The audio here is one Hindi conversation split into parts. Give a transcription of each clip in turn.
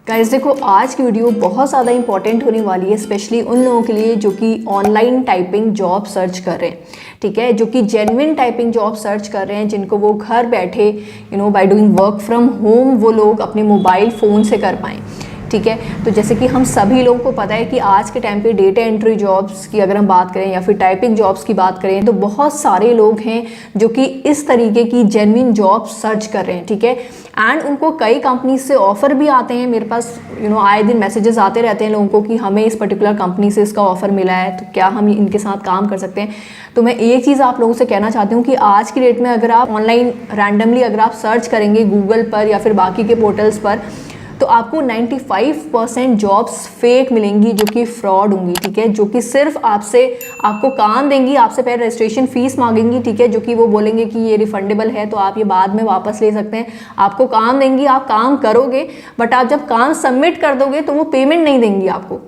गाइस देखो, आज की वीडियो बहुत ज़्यादा इंपॉर्टेंट होने वाली है, स्पेशली उन लोगों के लिए जो कि ऑनलाइन टाइपिंग जॉब सर्च कर रहे हैं। ठीक है, जो कि जेन्युइन टाइपिंग जॉब सर्च कर रहे हैं, जिनको वो घर बैठे by doing work from home वो लोग अपने मोबाइल फ़ोन से कर पाएँ। ठीक है, तो जैसे कि हम सभी लोगों को पता है कि आज के टाइम पे डेटा एंट्री जॉब्स की अगर हम बात करें या फिर टाइपिंग जॉब्स की बात करें तो बहुत सारे लोग हैं जो कि इस तरीके की जेन्युइन जॉब सर्च कर रहे हैं। ठीक है, एंड उनको कई कंपनी से ऑफ़र भी आते हैं। मेरे पास आए दिन मैसेजेस आते रहते हैं लोगों को कि हमें इस पर्टिकुलर कंपनी से इसका ऑफ़र मिला है, तो क्या हम इनके साथ काम कर सकते हैं। तो मैं एक चीज़ आप लोगों से कहना चाहती हूँ कि आज की डेट में अगर आप ऑनलाइन रैंडमली अगर आप सर्च करेंगे गूगल पर या फिर बाकी के पोर्टल्स पर, तो आपको 95% जॉब्स फेक मिलेंगी जो कि फ्रॉड होंगी। ठीक है, जो कि सिर्फ आपको काम देंगी, आपसे पहले रजिस्ट्रेशन फीस मांगेंगी। ठीक है, जो कि वो बोलेंगे कि ये रिफंडेबल है तो आप ये बाद में वापस ले सकते हैं। आपको काम देंगी, आप काम करोगे, बट आप जब काम सबमिट कर दोगे तो वो पेमेंट नहीं देंगी आपको।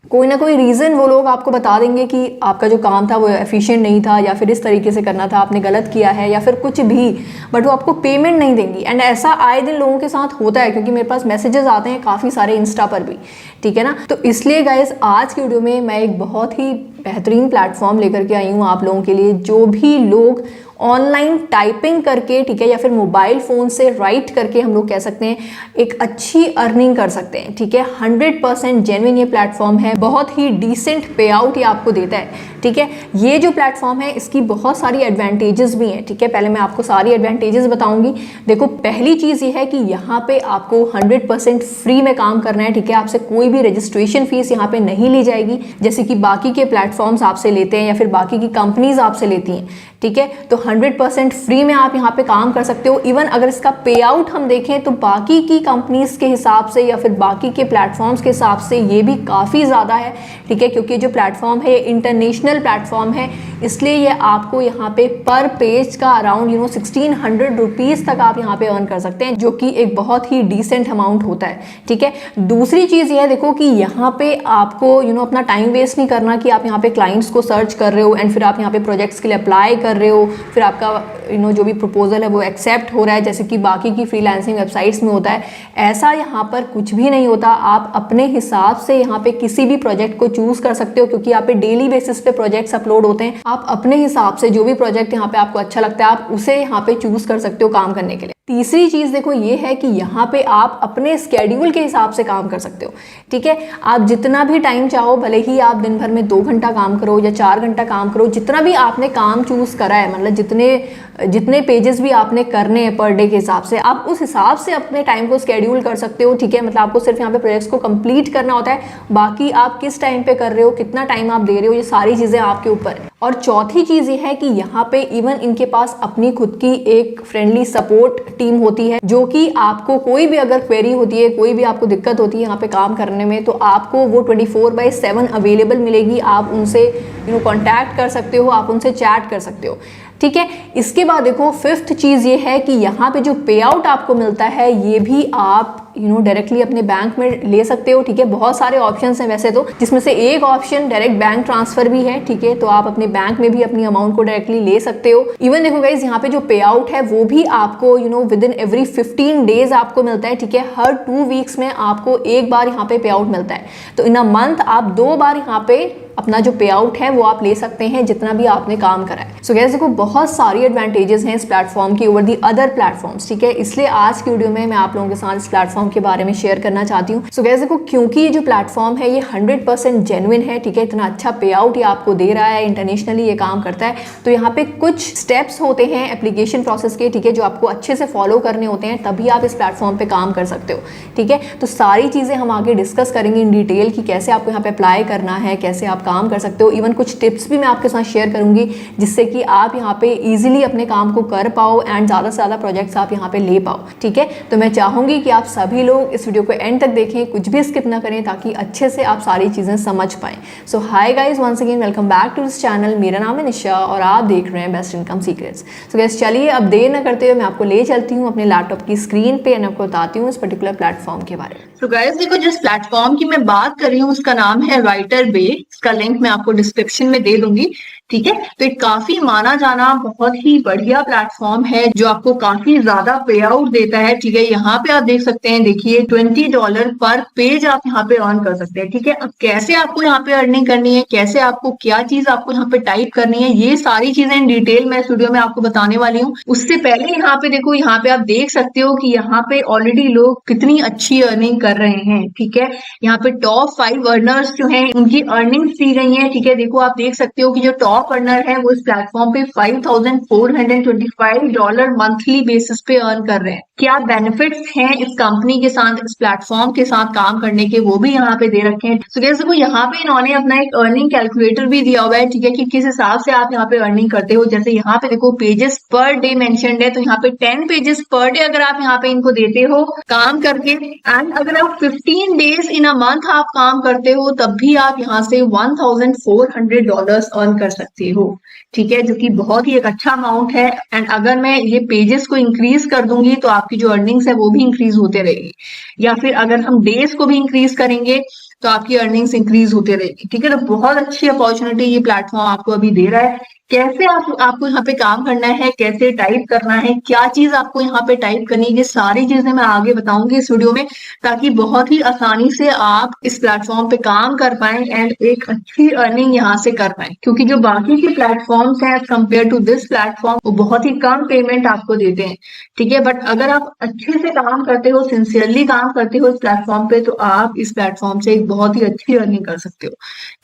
कोई ना कोई रीज़न वो लोग आपको बता देंगे कि आपका जो काम था वो एफिशिएंट नहीं था, या फिर इस तरीके से करना था, आपने गलत किया है, या फिर कुछ भी, बट वो आपको पेमेंट नहीं देंगी। एंड ऐसा आए दिन लोगों के साथ होता है, क्योंकि मेरे पास मैसेजेस आते हैं काफ़ी सारे इंस्टा पर भी। ठीक है ना, तो इसलिए गाइस आज की वीडियो में मैं एक बहुत ही बेहतरीन प्लेटफॉर्म लेकर के आई हूँ आप लोगों के लिए, जो भी लोग ऑनलाइन टाइपिंग करके, ठीक है, या फिर मोबाइल फ़ोन से राइट करके, हम लोग कह सकते हैं एक अच्छी अर्निंग कर सकते हैं। ठीक है, 100% जेन्युइन ये प्लेटफॉर्म है, बहुत ही डिसेंट पे आउट ये आपको देता है। ठीक है, ये जो प्लेटफॉर्म है इसकी बहुत सारी एडवांटेजेस भी हैं। ठीक है, पहले मैं आपको सारी एडवांटेजेस बताऊंगी। देखो, पहली चीज़ ये है कि यहाँ पे आपको 100% फ्री में काम करना है। ठीक है, आपसे कोई भी रजिस्ट्रेशन फीस यहाँ पे नहीं ली जाएगी, जैसे कि बाकी के प्लेटफॉर्म्स आपसे लेते हैं या फिर बाकी की कंपनीज आपसे लेती हैं। ठीक है, तो 100% फ्री में आप यहाँ पे काम कर सकते हो। इवन अगर इसका पे आउट हम देखें तो बाकी की कंपनीज के हिसाब से या फिर बाकी के प्लेटफॉर्म्स के हिसाब से ये भी काफ़ी ज़्यादा है। ठीक है, क्योंकि जो प्लेटफॉर्म है ये इंटरनेशनल प्लेटफॉर्म है, इसलिए ये आपको यहाँ पे पर पेज का अराउंड 1600 रुपीज़ तक आप यहाँ पे अर्न कर सकते हैं, जो कि एक बहुत ही डिसेंट अमाउंट होता है। ठीक है, दूसरी चीज़ ये है, देखो कि यहाँ पे आपको अपना टाइम वेस्ट नहीं करना कि आप यहाँ पे क्लाइंट्स को सर्च कर रहे हो एंड फिर आप यहाँ पे प्रोजेक्ट्स के लिए अप्लाई कर रहे हो, फिर आपका जो भी प्रपोजल है वो एक्सेप्ट हो रहा है, जैसे कि बाकी की फ्रीलांसिंग वेबसाइट्स में होता है। ऐसा यहाँ पर कुछ भी नहीं होता। आप अपने हिसाब से यहाँ पे किसी भी प्रोजेक्ट को चूज कर सकते हो, क्योंकि यहाँ पे डेली बेसिस पे प्रोजेक्ट्स अपलोड होते हैं। आप अपने हिसाब से जो भी प्रोजेक्ट यहाँ पे आपको अच्छा लगता है आप उसे यहाँ पे चूज कर सकते हो काम करने के लिए। तीसरी चीज़ देखो ये है कि यहाँ पे आप अपने स्केड्यूल के हिसाब से काम कर सकते हो। ठीक है, आप जितना भी टाइम चाहो, भले ही आप दिन भर में 2 घंटा काम करो या 4 घंटा काम करो, जितना भी आपने काम चूज करा है, मतलब जितने पेजेस भी आपने करने हैं पर डे के हिसाब से, आप उस हिसाब से अपने टाइम को स्केड्यूल कर सकते हो। ठीक है, मतलब आपको सिर्फ यहाँ पे प्रोजेक्ट्स को कंप्लीट करना होता है, बाकी आप किस टाइम पे कर रहे हो, कितना टाइम आप दे रहे हो, ये सारी चीज़ें आपके ऊपर है। और चौथी चीज़ ये है कि यहाँ पे इवन इनके पास अपनी खुद की एक फ्रेंडली सपोर्ट टीम होती है, जो कि आपको कोई भी अगर क्वेरी होती है, कोई भी आपको दिक्कत होती है यहाँ पे काम करने में, तो आपको वो 24/7 अवेलेबल मिलेगी। आप उनसे कॉन्टैक्ट कर सकते हो, आप उनसे चैट कर सकते हो। ठीक है, इसके बाद देखो 5th चीज़ ये है कि यहाँ पे जो पे आउट आपको मिलता है ये भी आप डायरेक्टली अपने बैंक में ले सकते हो। ठीक है, बहुत सारे ऑप्शंस हैं वैसे तो, जिसमें से एक ऑप्शन डायरेक्ट बैंक ट्रांसफर भी है। ठीक है, तो आप अपने बैंक में भी अपनी अमाउंट को डायरेक्टली ले सकते हो। इवन देखो गाइज, यहाँ पे जो पे आउट है वो भी आपको विद इन एवरी 15 डेज आपको मिलता है। ठीक है, हर 2 वीक्स में आपको एक बार यहाँ पे पे आउट मिलता है। तो इन अ मंथ आप 2 बार यहाँ पे अपना जो पे आउट है वो आप ले सकते हैं, जितना भी आपने काम करा है। सो गाइस देखो, बहुत सारी एडवांटेजेस हैं इस प्लेटफॉर्म की ओवर दी अदर प्लेटफॉर्म्स। ठीक है, इसलिए आज की वीडियो में मैं आप लोगों के साथ इस प्लेटफॉर्म के बारे में शेयर करना चाहती हूँ। सो गाइस देखो, क्योंकि ये जो प्लेटफॉर्म है ये 100% जेन्युइन है। ठीक है, इतना अच्छा पे आउट ये आपको दे रहा है, इंटरनेशनली ये काम करता है, तो यहाँ पे कुछ स्टेप्स होते हैं एप्लीकेशन प्रोसेस के, ठीक है, जो आपको अच्छे से फॉलो करने होते हैं, तभी आप इस प्लेटफॉर्म पे काम कर सकते हो। ठीक है, तो सारी चीज़ें हम आगे डिस्कस करेंगे इन डिटेल कि कैसे आपको यहाँ पे अप्लाई करना है, कैसे आप काम कर सकते हो। इवन कुछ टिप्स भी मैं आपके साथ शेयर करूंगी, जिससे कि आप यहाँ पे इजीली अपने काम को कर पाओ एंड ज़्यादा से ज़्यादा प्रोजेक्ट्स आप यहाँ पे ले पाओ। ठीक है, तो मैं चाहूंगी कि आप सभी लोग इस वीडियो को एंड तक देखें, कुछ भी स्किप ना करें, ताकि अच्छे से आप सारी चीज़ें समझ पाएं। So hi guys, once again welcome back to this channel. मेरा नाम है निशा और आप देख रहे हैं best income secrets. So guys चलिए अब देर ना करते हुए मैं आपको ले चलती हूँ अपने लैपटॉप की स्क्रीन पे एंड आपको बताती हूँ इस पर्टिकुलर प्लेटफॉर्म के बारे में। तो गाइस देखो, जिस प्लेटफॉर्म की मैं बात कर रही हूँ उसका नाम है राइटर बे। इसका लिंक मैं आपको डिस्क्रिप्शन में दे दूंगी। ठीक है। तो एक काफी माना जाना बहुत ही बढ़िया प्लेटफॉर्म है जो आपको काफी ज्यादा पे आउट देता है। ठीक है, यहाँ पे आप देख सकते हैं, देखिए $20 पर पेज आप यहाँ पे अर्न कर सकते हैं। ठीक है, अब कैसे आपको यहाँ पे अर्निंग करनी है, कैसे आपको क्या चीज आपको यहाँ पे टाइप करनी है, ये सारी चीजें इन डिटेल मैं इस वीडियो में आपको बताने वाली हूँ। उससे पहले यहाँ पे देखो, यहाँ पे आप देख सकते हो कि यहाँ पे ऑलरेडी लोग कितनी अच्छी अर्निंग कर रहे हैं। ठीक है, यहाँ पे टॉप 5 अर्नर्स जो हैं उनकी अर्निंग्स दी गई है। ठीक है, देखो आप देख सकते हो कि जो टॉप अर्नर है वो इस प्लेटफॉर्म पे $5,425 मंथली बेसिस पे अर्न कर रहे हैं। क्या बेनिफिट्स हैं इस कंपनी के साथ, इस प्लेटफॉर्म के साथ काम करने के, वो भी यहाँ पे दे रखे हैं। तो देखो यहाँ पे इन्होंने अपना एक अर्निंग कैलकुलेटर भी दिया हुआ है। ठीक है, कि किस हिसाब से आप यहाँ पे अर्निंग करते हो। जैसे यहाँ पे देखो पेजेस पर डे मेंशन्ड है, तो यहाँ पे 10 पेजेस पर डे अगर आप यहाँ पे इनको देते हो काम करके, एंड अगर आप 15 डेज इन अ मंथ आप काम करते हो, तब भी आप यहाँ से $1,400 अर्न कर सकते हो। ठीक है, जो कि बहुत ही एक अच्छा अमाउंट है। एंड अगर मैं ये पेजेस को इंक्रीज कर दूंगी तो आपकी जो अर्निंग्स है वो भी इंक्रीज होते रहेगी, या फिर अगर हम डेज को भी इंक्रीज करेंगे तो आपकी अर्निंग्स इंक्रीज होते रहेगी। ठीक है, तो बहुत अच्छी अपॉर्चुनिटी ये प्लेटफॉर्म आपको अभी दे रहा है। कैसे आपको यहाँ पे काम करना है, कैसे टाइप करना है, क्या चीज आपको यहाँ पे टाइप करनी है, ये सारी चीजें मैं आगे बताऊंगी इस वीडियो में, ताकि बहुत ही आसानी से आप इस प्लेटफॉर्म पे काम कर पाए एंड एक अच्छी अर्निंग यहाँ से कर पाए। क्योंकि जो बाकी के प्लेटफॉर्म्स हैं कंपेयर टू दिस प्लेटफॉर्म, वो बहुत ही कम पेमेंट आपको देते हैं। ठीक है, बट अगर आप अच्छे से काम करते हो, सिंसियरली काम करते हो इस प्लेटफॉर्म पे, तो आप इस प्लेटफॉर्म से एक बहुत ही अच्छी अर्निंग कर सकते हो।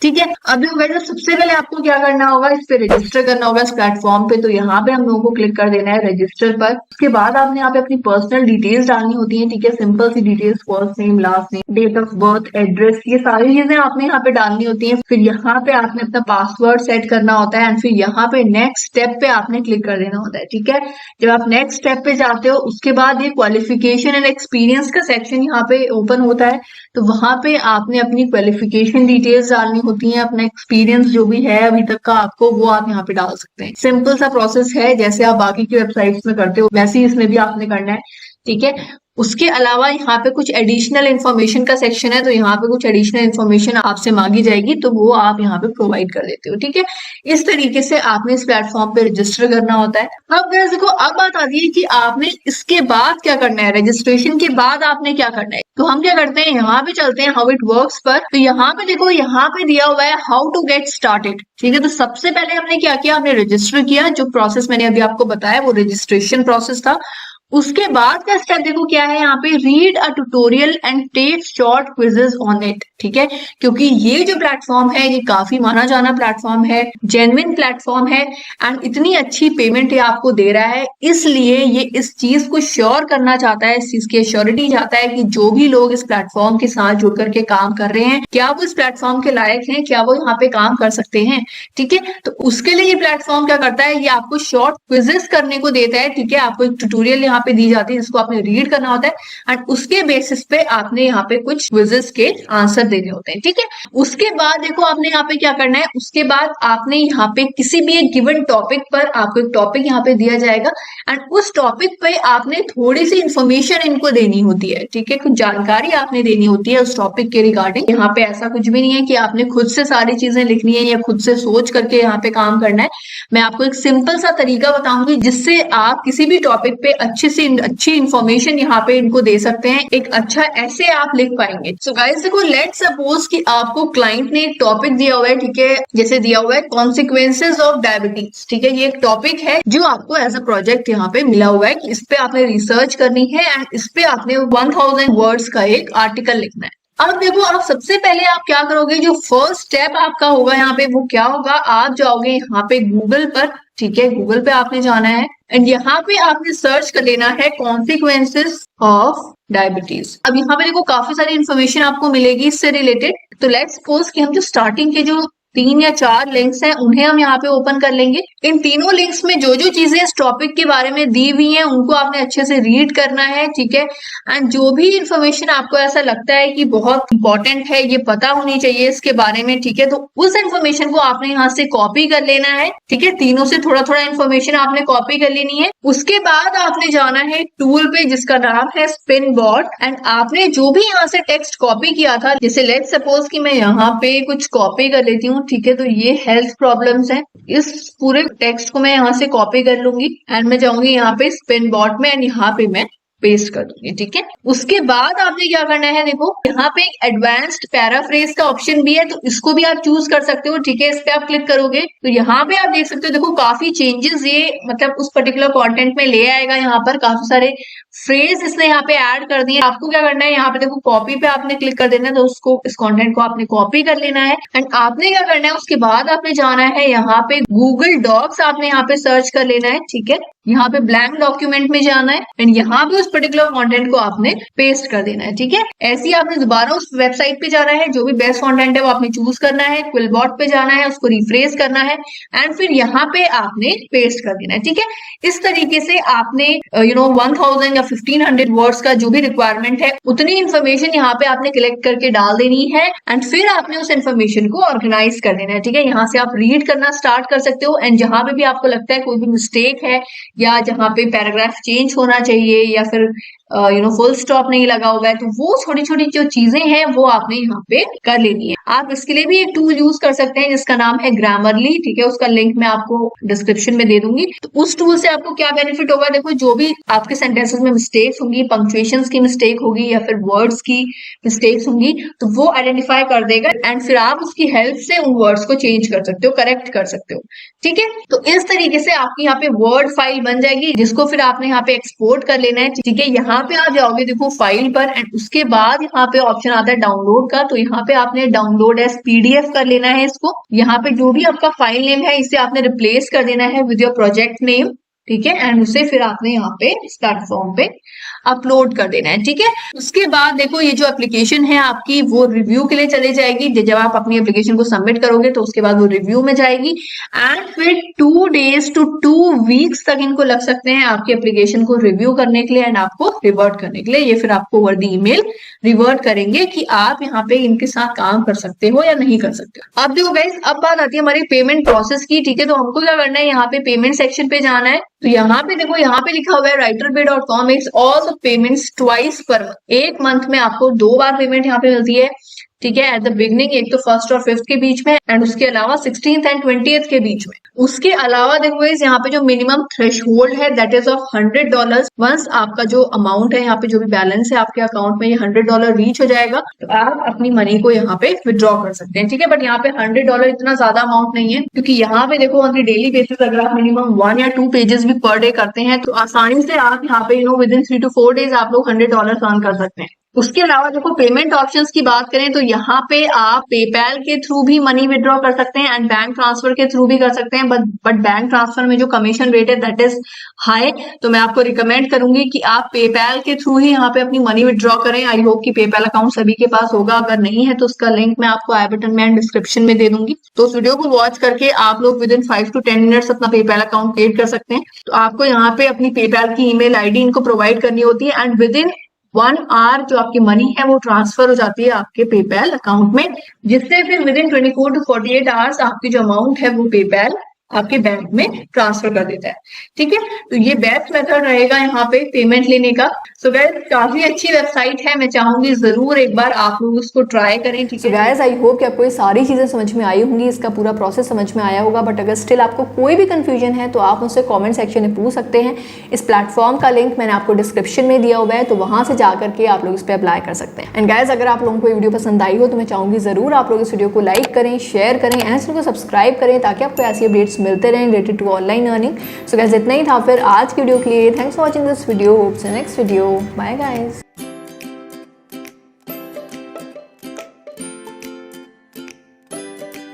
ठीक है, अभी सबसे पहले आपको क्या करना होगा, इस पे रजिस्टर करना होगा इस प्लेटफॉर्म पे। तो यहाँ पे हम लोगों को क्लिक कर देना है रजिस्टर पर। उसके बाद आपने यहाँ पे अपनी पर्सनल डिटेल्स डालनी होती है। ठीक है, सिंपल सी details, first name, last name, date of birth, address, ये सारी चीजें आपने यहाँ पे डालनी होती है। फिर यहाँ पे आपने अपना पासवर्ड सेट करना होता है, एंड फिर यहाँ पे नेक्स्ट स्टेप पे आपने क्लिक कर देना होता है। ठीक है, जब आप नेक्स्ट स्टेप पे जाते हो, उसके बाद ये क्वालिफिकेशन एंड एक्सपीरियंस का सेक्शन यहाँ पे ओपन होता है। तो वहां पे आपने अपनी क्वालिफिकेशन डिटेल्स डालनी होती है, अपना एक्सपीरियंस जो भी है अभी तक का आपको, वो आप यहाँ पे डाल सकते हैं। सिंपल सा प्रोसेस है, जैसे आप बाकी की वेबसाइट्स में करते हो वैसे ही इसमें भी आपने करना है। ठीक है, उसके अलावा यहाँ पे कुछ एडिशनल इन्फॉर्मेशन का सेक्शन है, तो यहाँ पे कुछ एडिशनल इन्फॉर्मेशन आपसे मांगी जाएगी, तो वो आप यहाँ पे प्रोवाइड कर देते हो। ठीक है, इस तरीके से आपने इस प्लेटफॉर्म पे रजिस्टर करना होता है। अब देखो, अब बात आती है कि आपने इसके बाद क्या करना है, रजिस्ट्रेशन के बाद आपने क्या करना है। तो हम क्या करते हैं, यहाँ पे चलते हैं हाउ इट वर्क्स पर। तो यहाँ पे देखो, यहाँ पे दिया हुआ है हाउ टू गेट स्टार्टेड। ठीक है, तो सबसे पहले हमने क्या किया, हमने रजिस्टर किया। जो प्रोसेस मैंने अभी आपको बताया वो रजिस्ट्रेशन प्रोसेस था। उसके बाद का स्टेप देखो क्या है, यहाँ पे read a tutorial and take short quizzes on it. ठीक है, क्योंकि ये जो प्लेटफॉर्म है ये काफी माना जाना प्लेटफॉर्म है, जेन्युइन प्लेटफॉर्म है, एंड इतनी अच्छी पेमेंट ये आपको दे रहा है, इसलिए ये इस चीज को श्योर करना चाहता है, इस चीज की श्योरिटी चाहता है कि जो भी लोग इस प्लेटफॉर्म के साथ जुड़ करके काम कर रहे हैं, क्या वो इस प्लेटफॉर्म के लायक हैं, क्या वो यहाँ पे काम कर सकते हैं। ठीक है, तो उसके लिए ये प्लेटफॉर्म क्या करता है, ये आपको शॉर्ट क्विजेस करने को देता है। ठीक है, आपको एक ट्यूटोरियल यहाँ पे दी जाती है जिसको आपने रीड करना होता है, एंड उसके बेसिस पे आपने यहाँ पे कुछ क्विजेस के आंसर देने होते हैं। ठीक है, उसके बाद देखो आपने यहाँ पे क्या करना है, उसके बाद आपने यहाँ पे किसी भी एक गिवन टॉपिक पर, आपको एक टॉपिक यहाँ पे दिया जाएगा, एंड उस टॉपिक पे आपने थोड़ी सी इंफॉर्मेशन इनको देनी होती है। ठीक है, कुछ जानकारी आपने देनी होती है उस टॉपिक के रिगार्डिंग। यहाँ पे ऐसा कुछ भी नहीं है कि आपने खुद से सारी चीजें लिखनी है या खुद से सोच करके यहाँ पे काम करना है। मैं आपको एक सिंपल सा तरीका बताऊंगी जिससे आप किसी भी टॉपिक पे अच्छी इंफॉर्मेशन यहाँ पे इनको दे सकते हैं, एक अच्छा ऐसे आप लिख पाएंगे। सो गाइस देखो, लेट्स सपोज कि आपको क्लाइंट ने एक टॉपिक दिया हुआ है। ठीक है, जैसे दिया हुआ है कॉन्सिक्वेंसेज ऑफ डायबिटीज। ठीक है, ये एक टॉपिक है जो आपको एज अ प्रोजेक्ट यहाँ पे मिला हुआ है कि इस पे आपने रिसर्च करनी है एंड इस पे आपने 1000 वर्ड्स का एक आर्टिकल लिखना है। अब देखो, आप सबसे पहले आप क्या करोगे, जो फर्स्ट स्टेप आपका होगा यहाँ पे वो क्या होगा, आप जाओगे यहाँ पे गूगल पर। ठीक है, गूगल पे आपने जाना है एंड यहाँ पे आपने सर्च कर लेना है कॉन्सिक्वेंसेस ऑफ डायबिटीज। अब यहाँ पे देखो काफी सारी इंफॉर्मेशन आपको मिलेगी इससे रिलेटेड। तो लेट्स सपोज कि हम जो स्टार्टिंग के जो 3 या 4 लिंक्स हैं उन्हें हम यहाँ पे ओपन कर लेंगे। इन तीनों लिंक्स में जो जो चीजें इस टॉपिक के बारे में दी हुई हैं उनको आपने अच्छे से रीड करना है। ठीक है, एंड जो भी इंफॉर्मेशन आपको ऐसा लगता है कि बहुत इंपॉर्टेंट है, ये पता होनी चाहिए इसके बारे में, ठीक है, तो उस इंफॉर्मेशन को आपने यहाँ से कॉपी कर लेना है। ठीक है, तीनों से थोड़ा थोड़ा इंफॉर्मेशन आपने कॉपी कर लेनी है। उसके बाद आपने जाना है टूल पे जिसका नाम है स्पिनबोर्ड, एंड आपने जो भी यहाँ से टेक्स्ट कॉपी किया था, जैसे लेट्स सपोज कि मैं यहाँ पे कुछ कॉपी कर लेती हूँ। ठीक है, तो ये हेल्थ प्रॉब्लम्स है। इस पूरे टेक्स्ट को मैं यहाँ से कॉपी कर लूंगी एंड मैं जाऊंगी यहाँ पे स्पिन बॉट में एंड यहाँ पे मैं पेस्ट कर दूंगी, ठीक है। उसके बाद आपने क्या करना है, देखो यहाँ पे एक एडवांस्ड पैराफ्रेज का ऑप्शन भी है, तो इसको भी आप चूज कर सकते हो, ठीक है। इस पे आप क्लिक करोगे तो यहाँ पे आप देख सकते हो, देखो काफी चेंजेस ये मतलब उस पर्टिकुलर कंटेंट में ले आएगा। यहाँ पर काफी सारे फ्रेज इसने यहाँ पे ऐड कर दिए। आपको क्या करना है, यहाँ पे देखो कॉपी पे आपने क्लिक कर देना है, तो उसको इस कंटेंट को आपने कॉपी कर लेना है एंड आपने क्या करना है, उसके बाद आपने जाना है यहाँ पे गूगल डॉक्स, आपने यहाँ पे सर्च कर लेना है, ठीक है। यहाँ पे ब्लैंक डॉक्यूमेंट में जाना है एंड यहाँ पे उस पर्टिकुलर कंटेंट को आपने पेस्ट कर देना है, ठीक है। ऐसे ही आपने दोबारा उस वेबसाइट पे जाना है, जो भी बेस्ट कंटेंट है वो आपने चूज करना है, क्विलबॉट पे जाना है, उसको रिफ्रेश करना है एंड फिर यहाँ पे आपने पेस्ट कर देना है, ठीक है। इस तरीके से आपने 1000 या 1500 वर्ड्स का जो भी रिक्वायरमेंट है उतनी इन्फॉर्मेशन यहाँ पे आपने कलेक्ट करके डाल देनी है एंड फिर आपने उस इन्फॉर्मेशन को ऑर्गेनाइज कर देना है, ठीक है। यहाँ से आप रीड करना स्टार्ट कर सकते हो एंड जहां पे भी आपको लगता है कोई भी मिस्टेक है या जहां पे पैराग्राफ चेंज होना चाहिए या फिर फुल स्टॉप नहीं लगा हुआ है, तो वो छोटी छोटी जो चीजें हैं वो आपने यहाँ पे कर लेनी है। आप इसके लिए भी एक टूल यूज कर सकते हैं जिसका नाम है ग्रामरली, ठीक है। उसका लिंक मैं आपको डिस्क्रिप्शन में दे दूंगी। तो उस टूल से आपको क्या बेनिफिट होगा, देखो जो भी आपके सेंटेंसेस में मिस्टेक्स होंगी, पंक्चुएशंस की मिस्टेक होगी या फिर वर्ड्स की मिस्टेक्स होंगी, तो वो आइडेंटिफाई कर देगा एंड फिर आप उसकी हेल्प से उन वर्ड्स को चेंज कर सकते हो, करेक्ट कर सकते हो, ठीक है। तो इस तरीके से आपकी यहाँ पे वर्ड फाइल बन जाएगी जिसको फिर आपने यहाँ पे एक्सपोर्ट कर लेना है, ठीक है। यहाँ पे आप जाओगे देखो फाइल पर एंड उसके बाद यहाँ पे ऑप्शन आता है डाउनलोड का, तो यहाँ पे आपने डाउनलोड एज पीडीएफ कर लेना है इसको। यहाँ पे जो भी आपका फाइल नेम है इसे आपने रिप्लेस कर देना है विद योर प्रोजेक्ट नेम, ठीक है। एंड उसे फिर आपने यहाँ पे इस प्लेटफॉर्म पे अपलोड कर देना है, ठीक है। उसके बाद देखो ये जो एप्लीकेशन है आपकी वो रिव्यू के लिए चले जाएगी। जब आप अपनी एप्लीकेशन को सबमिट करोगे तो उसके बाद वो रिव्यू में जाएगी एंड फिर 2 days to 2 weeks तक इनको लग सकते हैं आपकी एप्लीकेशन को रिव्यू करने के लिए एंड आपको रिवर्ट करने के लिए। ये फिर आपको ओवर द ईमेल रिवर्ट करेंगे कि आप यहाँ पे इनके साथ काम कर सकते हो या नहीं कर सकते हो। अब देखो गाइस, अब बात आती है हमारी पेमेंट प्रोसेस की, ठीक है। तो हमको क्या करना है, यहाँ पे पेमेंट सेक्शन पे जाना है। तो यहाँ पे देखो, यहाँ पे लिखा हुआ है writerbay.com makes all the payments twice per month. एक मंथ में आपको 2 बार पेमेंट यहाँ पे मिलती है, ठीक है। एट द बिगनिंग, एक तो 1st और 5th के बीच में एंड उसके अलावा 16th एंड 20th के बीच में। उसके अलावा देखो इस यहाँ पे जो मिनिमम थ्रेशहोल्ड है दैट इज ऑफ $100। वंस आपका जो अमाउंट है यहाँ पे जो भी बैलेंस है आपके अकाउंट में ये $100 रीच हो जाएगा तो आप अपनी मनी को यहाँ पे विड्रॉ कर सकते हैं, ठीक है। बट यहाँ पे $100 इतना ज्यादा अमाउंट नहीं है, क्योंकि यहाँ पे देखो ऑन डेली बेसिस अगर आप मिनिमम 1 या 2 पेजेस भी पर डे करते हैं तो आसानी से आप यहाँ पे विद इन 3 to 4 days आप लोग $100 अर्न कर सकते हैं। उसके अलावा देखो पेमेंट ऑप्शंस की बात करें तो यहाँ पे आप पेपैल के थ्रू भी मनी विड्रॉ कर सकते हैं एंड बैंक ट्रांसफर के थ्रू भी कर सकते हैं, बट बैंक ट्रांसफर में जो कमीशन रेट है दैट इज हाई। तो मैं आपको रिकमेंड करूंगी कि आप पेपैल के थ्रू ही यहाँ पे अपनी मनी विड्रॉ करें। आई होप कि पेपैल अकाउंट सभी के पास होगा, अगर नहीं है तो उसका लिंक मैं आपको आई बटन में एंड डिस्क्रिप्शन में दे दूंगी। तो उस वीडियो को वॉच करके आप लोग विद इन 5 to 10 मिनट्स अपना पेपैल अकाउंट क्रिएट कर सकते हैं। तो आपको यहाँ पे अपनी पेपैल की ईमेल आईडी इनको प्रोवाइड करनी होती है एंड विद इन 1 hour जो आपकी मनी है वो ट्रांसफर हो जाती है आपके पेपैल अकाउंट में, जिससे फिर विद इन 24 to 48 hours आपकी जो अमाउंट है वो पेपैल आपके बैंक में ट्रांसफर कर देता है, ठीक है। तो ये बेस्ट मेथड रहेगा यहाँ पे पेमेंट लेने का। सो गाइस, काफी अच्छी वेबसाइट है, मैं चाहूंगी जरूर एक बार आप लोग उसको ट्राई करें, ठीक है। गाइस, आई होप कि आपको ये सारी चीजें समझ में आई होंगी, इसका पूरा प्रोसेस समझ में आया होगा। बट अगर स्टिल आपको कोई भी कंफ्यूजन है तो आप मुझसे कॉमेंट सेक्शन में पूछ सकते हैं। इस प्लेटफॉर्म का लिंक मैंने आपको डिस्क्रिप्शन में दिया हुआ है, तो वहां से जाकर के आप लोग इस पर अप्लाई कर सकते हैं। एंड गाइस, अगर आप लोगों को ये वीडियो पसंद आई हो तो मैं चाहूंगी जरूर आप लोग इस वीडियो को लाइक करें, शेयर करें एंड चैनल को सब्सक्राइब करें ताकि आपको ऐसी अपडेट्स मिलते रहें related to online earning. So guys, इतना ही था फिर आज की वीडियो के लिए। Thanks for watching this video, hope से नेक्स्ट वीडियो, बाय गाइस।